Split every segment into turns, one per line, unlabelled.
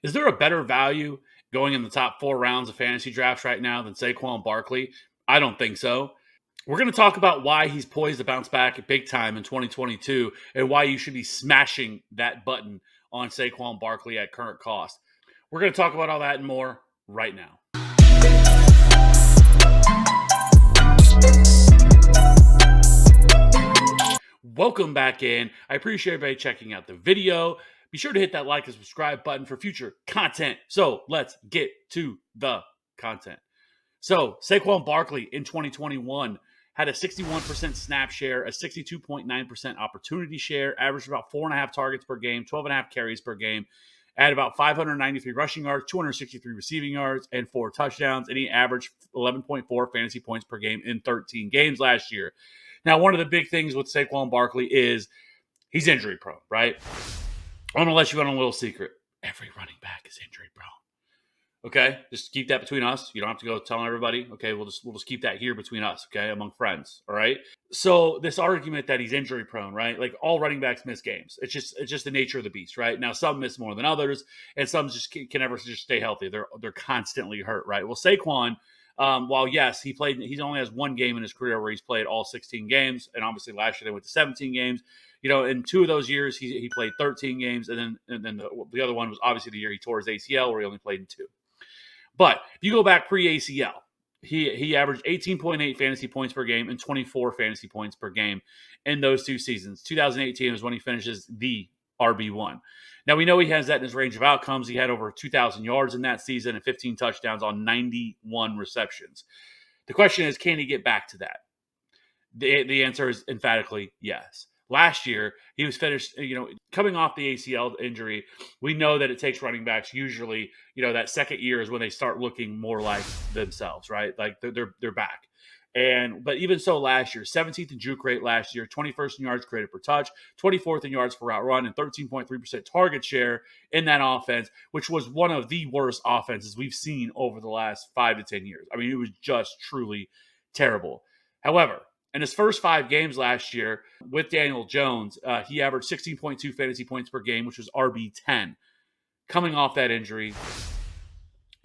Is there a better value going in the top 4 rounds of fantasy drafts right now than Saquon Barkley? I don't think so. We're going to talk about why he's poised to bounce back big time in 2022 and why you should be smashing that button on Saquon Barkley at current cost. We're going to talk about all that and more right now. Welcome back in. I appreciate everybody checking out the video. Be sure to hit that like and subscribe button for future content. So let's get to the content. So Saquon Barkley in 2021 had a 61% snap share, a 62.9% opportunity share, averaged about 4.5 targets per game, 12.5 carries per game, had about 593 rushing yards, 263 receiving yards, and 4 touchdowns. And he averaged 11.4 fantasy points per game in 13 games last year. Now, one of the big things with Saquon Barkley is he's injury prone, right? I'm going to let you in on a little secret. Every running back is injury prone. Okay, just keep that between us. You don't have to go telling everybody. Okay, we'll just keep that here between us. Okay, among friends. All right. So this argument that he's injury prone, right? Like all running backs miss games. It's just the nature of the beast, right? Now some miss more than others, and some just can never just stay healthy. They're constantly hurt, right? Well, Saquon, while yes, he only has one game in his career where he's played all 16 games, and obviously last year they went to 17 games. You know, in 2 of those years he played 13 games, and then the other one was obviously the year he tore his ACL, where he only played in 2. But if you go back pre-ACL, he averaged 18.8 fantasy points per game and 24 fantasy points per game in those 2 seasons. 2018 is when he finishes the RB1. Now, we know he has that in his range of outcomes. He had over 2,000 yards in that season and 15 touchdowns on 91 receptions. The question is, can he get back to that? The answer is emphatically yes. Last year, he was finished, coming off the ACL injury. We know that it takes running backs usually, that second year is when they start looking more like themselves, right? Like they're back. But even so, last year, 17th in juke rate last year, 21st in yards created per touch, 24th in yards per route run, and 13.3% target share in that offense, which was one of the worst offenses we've seen over the last 5 to 10 years. I mean, it was just truly terrible. However, in his first 5 games last year with Daniel Jones, he averaged 16.2 fantasy points per game, which was RB10, coming off that injury.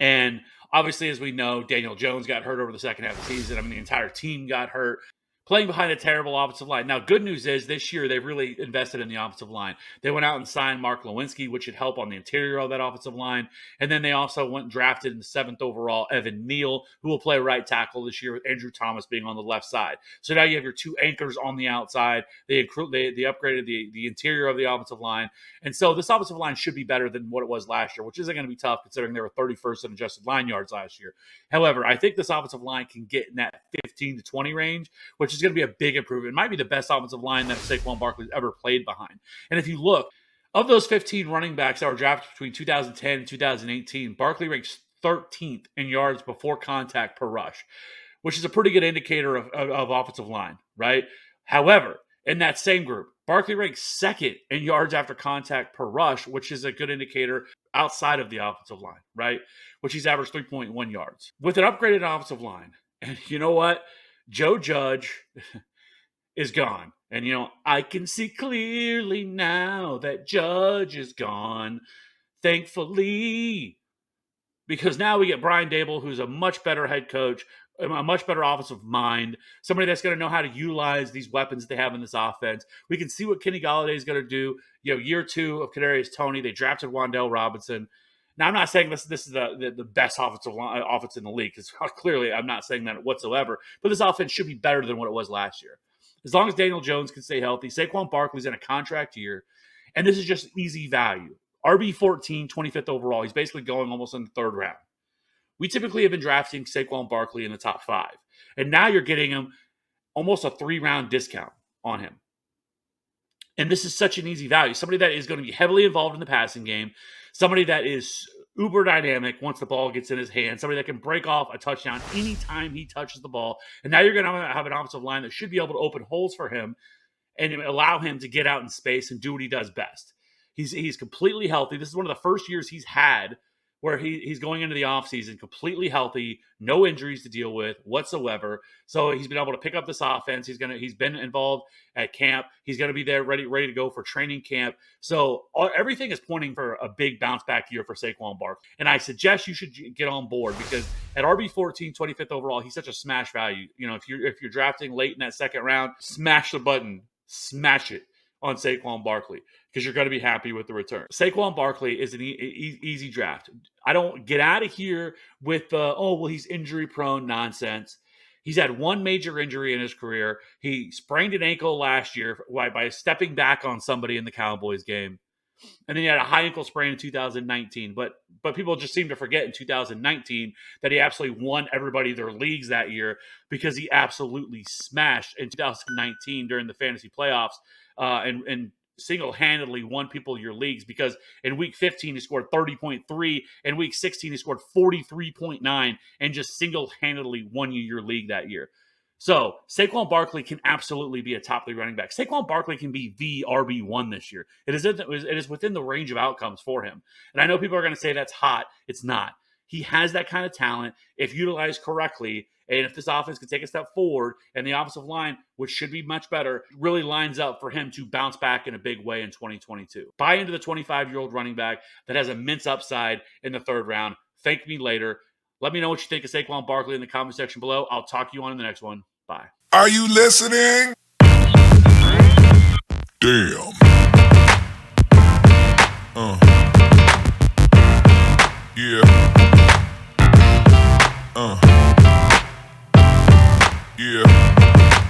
And obviously, as we know, Daniel Jones got hurt over the second half of the season. I mean, the entire team got hurt, playing behind a terrible offensive line. Now, good news is this year they've really invested in the offensive line. They went out and signed Mark Lewinsky, which should help on the interior of that offensive line. And then they also went and drafted in the 7th overall Evan Neal, who will play right tackle this year with Andrew Thomas being on the left side. So now you have your 2 anchors on the outside. They upgraded the interior of the offensive line. And so this offensive line should be better than what it was last year, which isn't going to be tough considering they were 31st in adjusted line yards last year. However, I think this offensive line can get in that 15 to 20 range, which is going to be a big improvement. It might be the best offensive line that Saquon Barkley's ever played behind. And if you look, of those 15 running backs that were drafted between 2010 and 2018, Barkley ranks 13th in yards before contact per rush, which is a pretty good indicator of offensive line, right? However, in that same group, Barkley ranks 2nd in yards after contact per rush, which is a good indicator outside of the offensive line, right? Which he's averaged 3.1 yards. With an upgraded offensive line, and you know what? Joe Judge is gone. And, I can see clearly now that Judge is gone, thankfully. Because now we get Brian Daboll, who's a much better head coach, a much better offensive mind, somebody that's going to know how to utilize these weapons they have in this offense. We can see what Kenny Golladay is going to do. Year 2 of Kadarius Toney, they drafted Wan'Dale Robinson. Now, I'm not saying this is the best offense in the league, because clearly I'm not saying that whatsoever, but this offense should be better than what it was last year. As long as Daniel Jones can stay healthy, Saquon Barkley's in a contract year, and this is just easy value. RB14, 25th overall. He's basically going almost in the 3rd round. We typically have been drafting Saquon Barkley in the top 5, and now you're getting him almost a 3-round discount on him. And this is such an easy value. Somebody that is going to be heavily involved in the passing game, somebody that is uber dynamic once the ball gets in his hand, somebody that can break off a touchdown anytime he touches the ball. And now you're going to have an offensive line that should be able to open holes for him and allow him to get out in space and do what he does best. He's completely healthy. This is one of the first years he's had where he's going into the offseason completely healthy, no injuries to deal with whatsoever. So he's been able to pick up this offense. He's been involved at camp. He's going to be there ready to go for training camp. So everything is pointing for a big bounce back year for Saquon Barkley. And I suggest you should get on board because at RB14, 25th overall, he's such a smash value. You know, if you're drafting late in that second round, smash the button, smash it on Saquon Barkley because you're going to be happy with the return. Saquon Barkley is an easy draft. I don't get out of here with he's injury prone nonsense. He's had one major injury in his career. He sprained an ankle last year by stepping back on somebody in the Cowboys game. And then he had a high ankle sprain in 2019. But people just seem to forget in 2019 that he absolutely won everybody their leagues that year because he absolutely smashed in 2019 during the fantasy playoffs and single-handedly won people your leagues because in week 15 he scored 30.3, in week 16 he scored 43.9 and just single-handedly won you your league that year. So Saquon Barkley can absolutely be a top 3 running back. Saquon Barkley can be the RB1 this year. It is within the range of outcomes for him. And I know people are going to say that's hot. It's not. He has that kind of talent if utilized correctly. And if this offense can take a step forward and the offensive line, which should be much better, really lines up for him to bounce back in a big way in 2022. Buy into the 25-year-old running back that has immense upside in the 3rd round. Thank me later. Let me know what you think of Saquon Barkley in the comment section below. I'll talk to you on in the next one. Bye.
Are you listening? Damn.